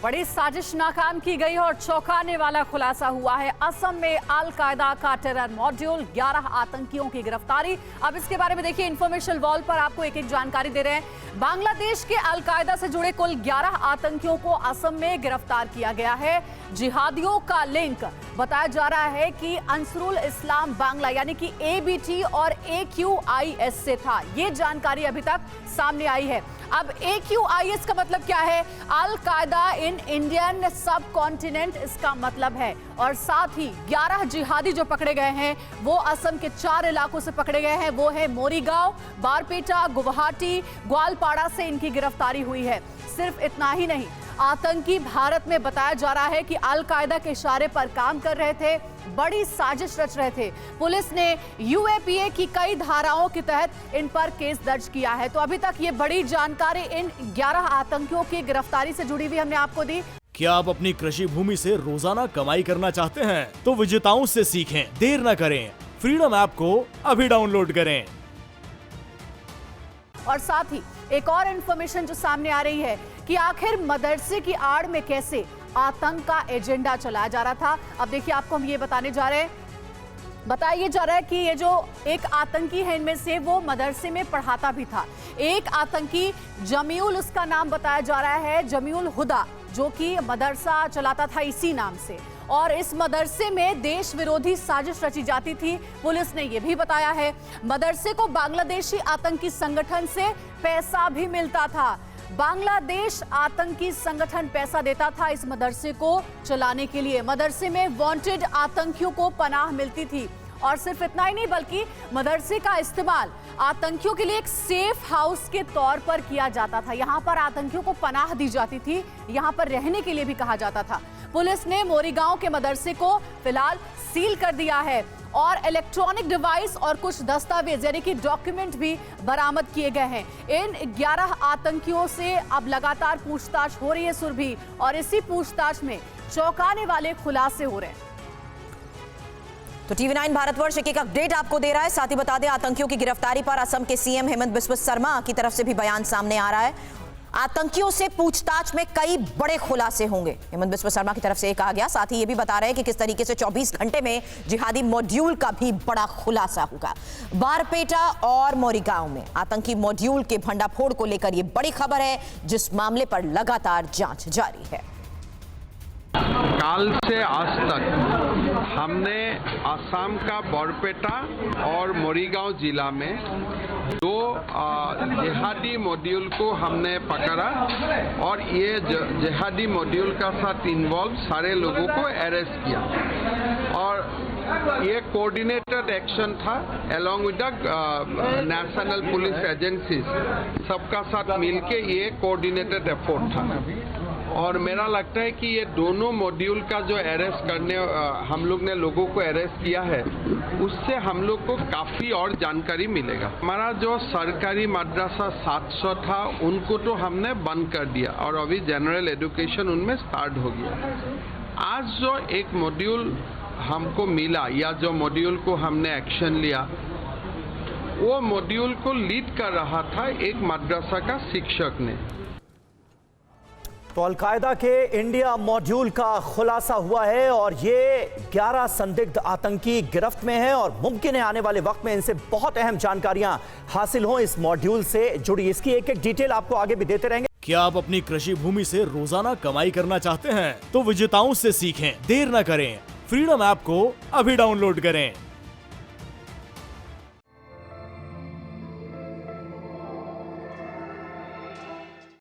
बड़ी साजिश नाकाम की गई और चौंकाने वाला खुलासा हुआ है। असम में अल कायदा का टेरर मॉड्यूल, 11 आतंकियों की गिरफ्तारी। अब इसके बारे में देखिए, इंफॉर्मेशन वॉल पर आपको एक एक जानकारी दे रहे हैं। बांग्लादेश के अल कायदा से जुड़े कुल 11 आतंकियों को असम में गिरफ्तार किया गया है। जिहादियों का लिंक बताया जा रहा है कि अंसरुल इस्लाम बांग्ला यानी कि ABT और AQIS से था। ये जानकारी अभी तक सामने आई है। अब AQIS का मतलब क्या है? अल कायदा इन इंडियन सब कॉन्टिनेंट इसका मतलब है। और साथ ही 11 जिहादी जो पकड़े गए हैं वो असम के 4 इलाकों से पकड़े गए हैं। वो है मोरीगांव, बारपेटा, गुवाहाटी, ग्वालपाड़ा से इनकी गिरफ्तारी हुई है। सिर्फ इतना ही नहीं, आतंकी भारत में बताया जा रहा है कि अल कायदा के इशारे पर काम कर रहे थे, बड़ी साजिश रच रहे थे। पुलिस ने UAPA की कई धाराओं के तहत इन पर केस दर्ज किया है। तो अभी तक ये बड़ी जानकारी इन 11 आतंकियों की गिरफ्तारी से जुड़ी हुई हमने आपको दी। क्या आप अपनी कृषि भूमि से रोजाना कमाई करना चाहते हैं? तो विजेताओं से सीखें, देर न करें। फ्रीडम ऐप को अभी डाउनलोड करें। और साथ ही एक और इन्फॉर्मेशन जो सामने आ रही है कि आखिर मदरसे की आड़ में कैसे आतंक का एजेंडा चलाया जा रहा था। अब देखिए, आपको हम ये बताने जा रहे हैं, बताया जा रहा है कि ये जो एक आतंकी है इनमें से वो मदरसे में पढ़ाता भी था। एक आतंकी जमीउल, उसका नाम बताया जा रहा है जमीउल हुदा, जो कि मदरसा चलाता था इसी नाम से। और इस मदरसे में देश विरोधी साजिश रची जाती थी। पुलिस ने यह भी बताया है मदरसे को बांग्लादेशी आतंकी संगठन से पैसा भी मिलता था। बांग्लादेश आतंकी संगठन पैसा देता था इस मदरसे को चलाने के लिए। मदरसे में वांटेड आतंकियों को पनाह मिलती थी। और सिर्फ इतना ही नहीं, बल्कि मदरसे का इस्तेमाल आतंकियों के लिए एक सेफ हाउस के तौर पर किया जाता था। यहाँ पर आतंकियों को पनाह दी जाती थी, यहाँ पर रहने के लिए भी कहा जाता था। पुलिस ने मोरीगांव के मदरसे को फिलहाल सील कर दिया है और इलेक्ट्रॉनिक डिवाइस और कुछ दस्तावेज यानी कि डॉक्यूमेंट भी बरामद किए गए हैं। इन 11 आतंकियों से अब लगातार पूछताछ हो रही है सुरभि, और इसी पूछताछ में चौंकाने वाले खुलासे हो रहे हैं। तो TV9 भारतवर्ष एक अपडेट आपको दे रहा है। साथ ही बता दें, आतंकियों की गिरफ्तारी पर असम के CM हेमंत बिस्वा शर्मा की तरफ से भी बयान सामने आ रहा है। आतंकियों से पूछताछ में कई बड़े खुलासे होंगे, हेमंत बिस्वा शर्मा की तरफ से कहा गया। साथ ही ये भी बता रहे हैं कि किस तरीके से 24 घंटे में जिहादी मॉड्यूल का भी बड़ा खुलासा होगा। बारपेटा और मोरीगांव में आतंकी मॉड्यूल के भंडाफोड़ को लेकर ये बड़ी खबर है, जिस मामले पर लगातार जांच जारी है। काल से आज तक हमने असम का बरपेटा और मोरीगांव जिला में 2 जिहादी मॉड्यूल को हमने पकड़ा और ये जिहादी मॉड्यूल का साथ इन्वॉल्व सारे लोगों को अरेस्ट किया। और ये कोऑर्डिनेटेड एक्शन था along with the national police agencies, सबका साथ मिलके ये कोऑर्डिनेटेड एफर्ट था। और मेरा लगता है कि ये दोनों मॉड्यूल का जो अरेस्ट करने हम लोग ने लोगों को अरेस्ट किया है, उससे हम लोग को काफ़ी और जानकारी मिलेगा। हमारा जो सरकारी मदरसा 700 था उनको तो हमने बंद कर दिया और अभी जनरल एजुकेशन उनमें स्टार्ट हो गया। आज जो एक मॉड्यूल हमको मिला या जो मॉड्यूल को हमने एक्शन लिया, वो मॉड्यूल को लीड कर रहा था एक मदरसा का शिक्षक ने। तो अल कायदा के इंडिया मॉड्यूल का खुलासा हुआ है और ये 11 संदिग्ध आतंकी गिरफ्त में हैं और मुमकिन है आने वाले वक्त में इनसे बहुत अहम जानकारियां हासिल हों इस मॉड्यूल से जुड़ी। इसकी एक एक डिटेल आपको आगे भी देते रहेंगे। क्या आप अपनी कृषि भूमि से रोजाना कमाई करना चाहते हैं? तो विजेताओं से सीखें, देर न करें। फ्रीडम ऐप को अभी डाउनलोड करें।